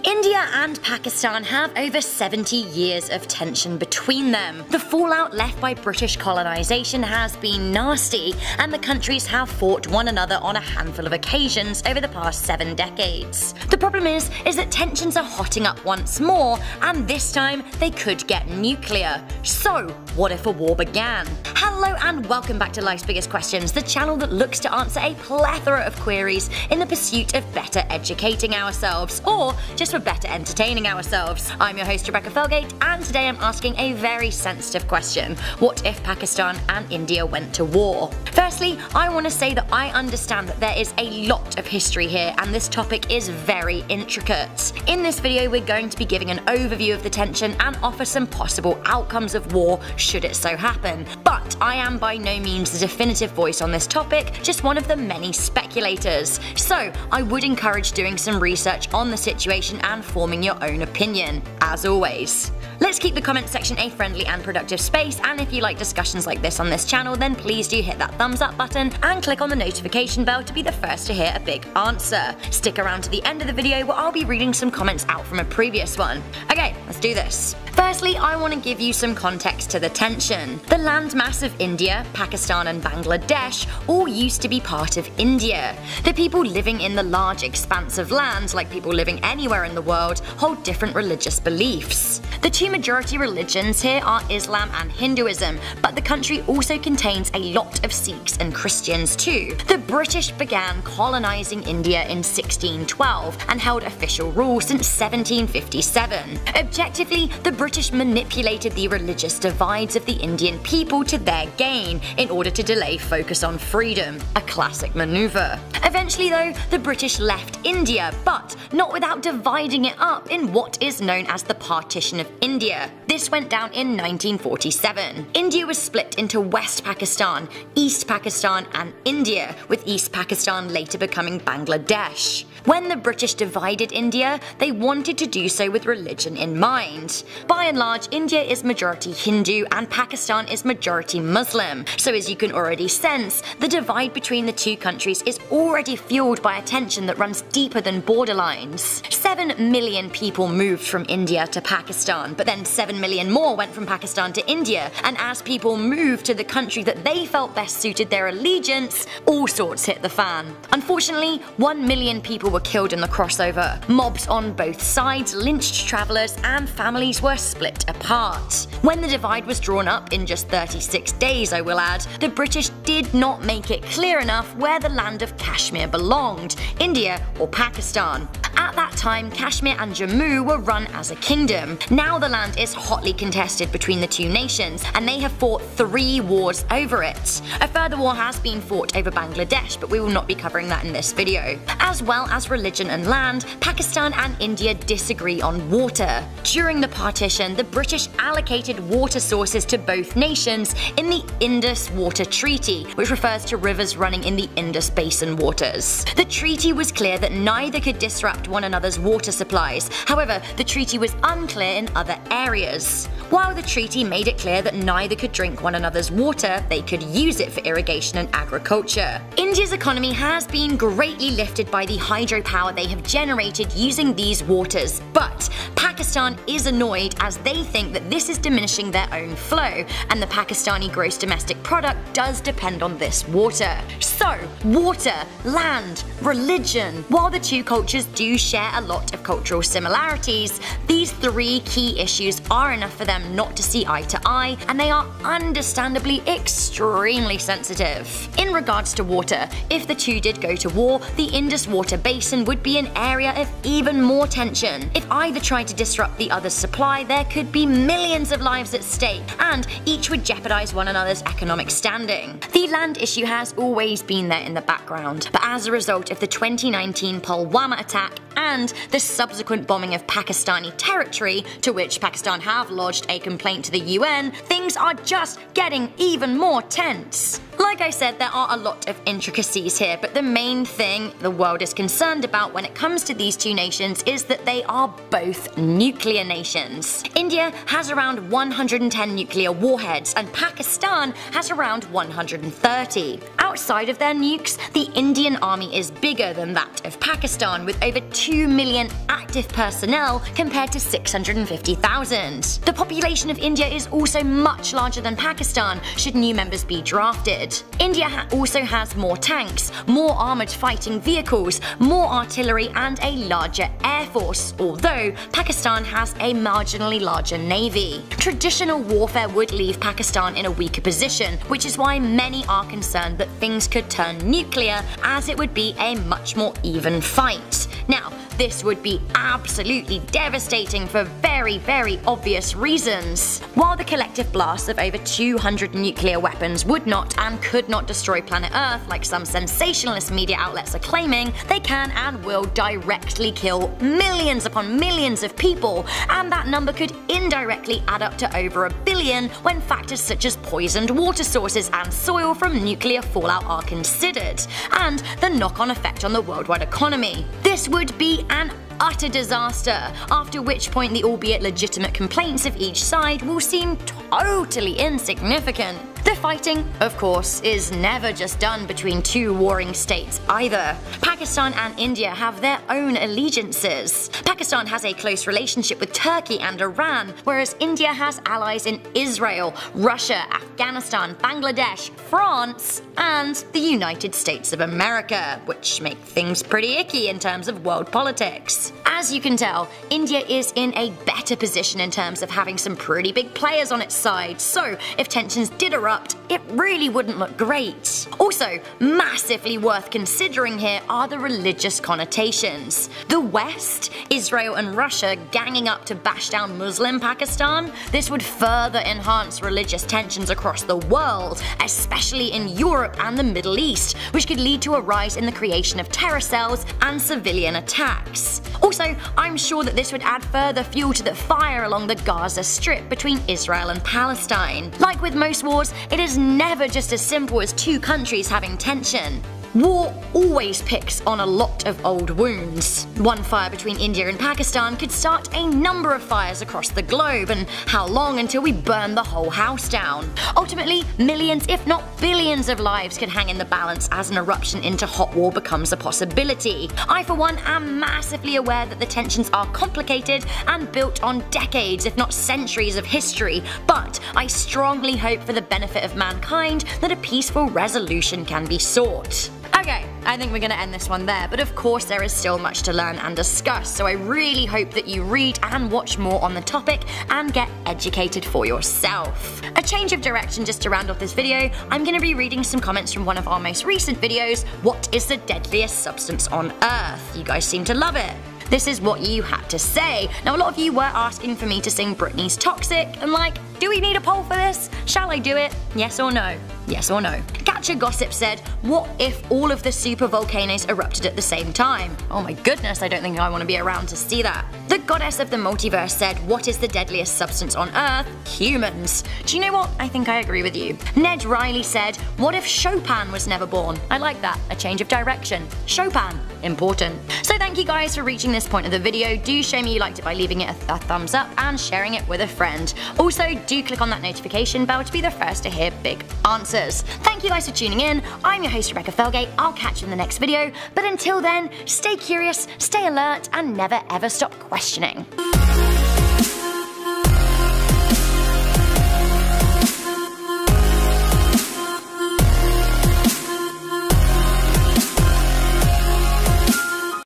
India and Pakistan have over 70 years of tension between them. The fallout left by British colonisation has been nasty, and the countries have fought one another on a handful of occasions over the past 7 decades. The problem is that tensions are hotting up once more, and this time they could get nuclear. So, what if a war began? Hello and welcome back to Life's Biggest Questions, the channel that looks to answer a plethora of queries in the pursuit of better educating ourselves, or just for better entertaining ourselves. I'm your host Rebecca Felgate, and today I'm asking a very sensitive question. What if Pakistan and India went to war? Firstly, I want to say that I understand that there is a lot of history here, and this topic is very intricate. In this video, we're going to be giving an overview of the tension and offer some possible outcomes of war should it so happen. But I am by no means the definitive voice on this topic, just one of the many speculators. So I would encourage doing some research on the situation and forming your own opinion, as always. Let's keep the comment section a friendly and productive space, and if you like discussions like this on this channel, then please do hit that thumbs up button and click on the notification bell to be the first to hear a big answer. Stick around to the end of the video where I'll be reading some comments out from a previous one. Okay, let's do this. Firstly, I want to give you some context to the tension. The landmass of India, Pakistan and Bangladesh all used to be part of India. The people living in the large expanse of land, like people living anywhere in the world, hold different religious beliefs. The two majority religions here are Islam and Hinduism, but the country also contains a lot of Sikhs and Christians too. The British began colonising India in 1612 and held official rule since 1757. Objectively, the British manipulated the religious divides of the Indian people to their gain in order to delay focus on freedom, a classic maneuver. Eventually though, the British left India, but not without dividing it up in what is known as the Partition of India. This went down in 1947. India was split into West Pakistan, East Pakistan and India, with East Pakistan later becoming Bangladesh. When the British divided India, they wanted to do so with religion in mind. By and large, India is majority Hindu and Pakistan is majority Muslim, so as you can already sense, the divide between the two countries is already fueled by a tension that runs deeper than borderlines. 7 million people moved from India to Pakistan, but then 7 million more went from Pakistan to India, and as people moved to the country that they felt best suited their allegiance, all sorts hit the fan. Unfortunately, 1 million people were killed in the crossover. Mobs on both sides lynched travellers, and families were split apart. When the divide was drawn up in just 36 days, I will add, the British did not make it clear enough where the land of Kashmir belonged, India or Pakistan. At that time, Kashmir and Jammu were run as a kingdom. Now the land is hotly contested between the two nations, and they have fought 3 wars over it. A further war has been fought over Bangladesh, but we will not be covering that in this video. As well as religion and land, Pakistan and India disagree on water. During the partition, the British allocated water sources to both nations in the Indus Water Treaty, which refers to rivers running in the Indus Basin waters. The treaty was clear that neither could disrupt one another's water supplies. However, the treaty was unclear in other areas. While the treaty made it clear that neither could drink one another's water, they could use it for irrigation and agriculture. India's economy has been greatly lifted by the hydropower they have generated using these waters, but Pakistan is annoyed as they think that this is diminishing their own flow, and the Pakistani gross domestic product does depend on this water. So, water, land, religion. While the two cultures do share a lot of cultural similarities, these 3 key issues are enough for them not to see eye to eye, and they are understandably extremely sensitive. In regards to water, if the two did go to war, the Indus Water Basin would be an area of even more tension. If either tried to disrupt the other's supply, there could be millions of lives at stake, and each would jeopardize one another's economic standing. The land issue has always been there in the background, but as a result of the 2019 Pulwama attack and the subsequent bombing of Pakistani territory, to which Pakistan have lodged a complaint to the UN, things are just getting even more tense. Like I said, there are a lot of intricacies here, but the main thing the world is concerned about when it comes to these two nations is that they are both nuclear nations. India has around 110 nuclear warheads and Pakistan has around 130. Outside of their nukes, the Indian army is bigger than that of Pakistan, with over 2 million active personnel compared to 650,000. The population of India is also much larger than Pakistan should new members be drafted. India also has more tanks, more armoured fighting vehicles, more artillery and a larger air force, although Pakistan has a marginally larger navy. Traditional warfare would leave Pakistan in a weaker position, which is why many are concerned that things could turn nuclear, as it would be a much more even fight. Now, this would be absolutely devastating for very obvious reasons. While the collective blast of over 200 nuclear weapons would not and could not destroy planet Earth like some sensationalist media outlets are claiming, they can and will directly kill millions upon millions of people, and that number could indirectly add up to over 1 billion when factors such as poisoned water sources and soil from nuclear fallout are considered, and the knock-on effect on the worldwide economy. This would be an utter disaster, after which point the albeit legitimate complaints of each side will seem totally insignificant. The fighting, of course, is never just done between two warring states either. Pakistan and India have their own allegiances. Pakistan has a close relationship with Turkey and Iran, whereas India has allies in Israel, Russia, Afghanistan, Bangladesh, France, and the United States of America, which make things pretty icky in terms of world politics. As you can tell, India is in a better position in terms of having some pretty big players on its side, so if tensions did erupt, it really wouldn't look great. Also, massively worth considering here are the religious connotations. The West, Israel and Russia ganging up to bash down Muslim Pakistan, this would further enhance religious tensions across the world, especially in Europe and the Middle East, which could lead to a rise in the creation of terror cells and civilian attacks. Also, I'm sure that this would add further fuel to the fire along the Gaza Strip between Israel and Palestine. Like with most wars, it is never just as simple as two countries having tension. War always picks on a lot of old wounds. One fire between India and Pakistan could start a number of fires across the globe, and how long until we burn the whole house down? Ultimately, millions if not billions of lives could hang in the balance as an eruption into hot war becomes a possibility. I for one am massively aware that the tensions are complicated and built on decades if not centuries of history, but I strongly hope for the benefit of mankind that a peaceful resolution can be sought. Okay, I think we're going to end this one there, but of course there is still much to learn and discuss, so I really hope that you read and watch more on the topic and get educated for yourself. A change of direction just to round off this video, I'm going to be reading some comments from one of our most recent videos, What is the deadliest substance on Earth? You guys seem to love it. This is what you had to say. Now, a lot of you were asking for me to sing Britney's Toxic, and like, do we need a poll for this? Shall I do it? Yes or no? Yes or no? Catcher Gossip said, what if all of the super volcanoes erupted at the same time? Oh my goodness, I don't think I want to be around to see that. The Goddess of the Multiverse said, what is the deadliest substance on Earth? Humans. Do you know what? I think I agree with you. Ned Riley said, what if Chopin was never born? I like that. A change of direction. Chopin. Important. So thank you guys for reaching this point of the video. Do show me you liked it by leaving it a thumbs up and sharing it with a friend. Also, do click on that notification bell to be the first to hear big answers. Thank you guys for tuning in. I'm your host Rebecca Felgate. I'll catch you in the next video, but until then, stay curious, stay alert, and never ever stop questioning.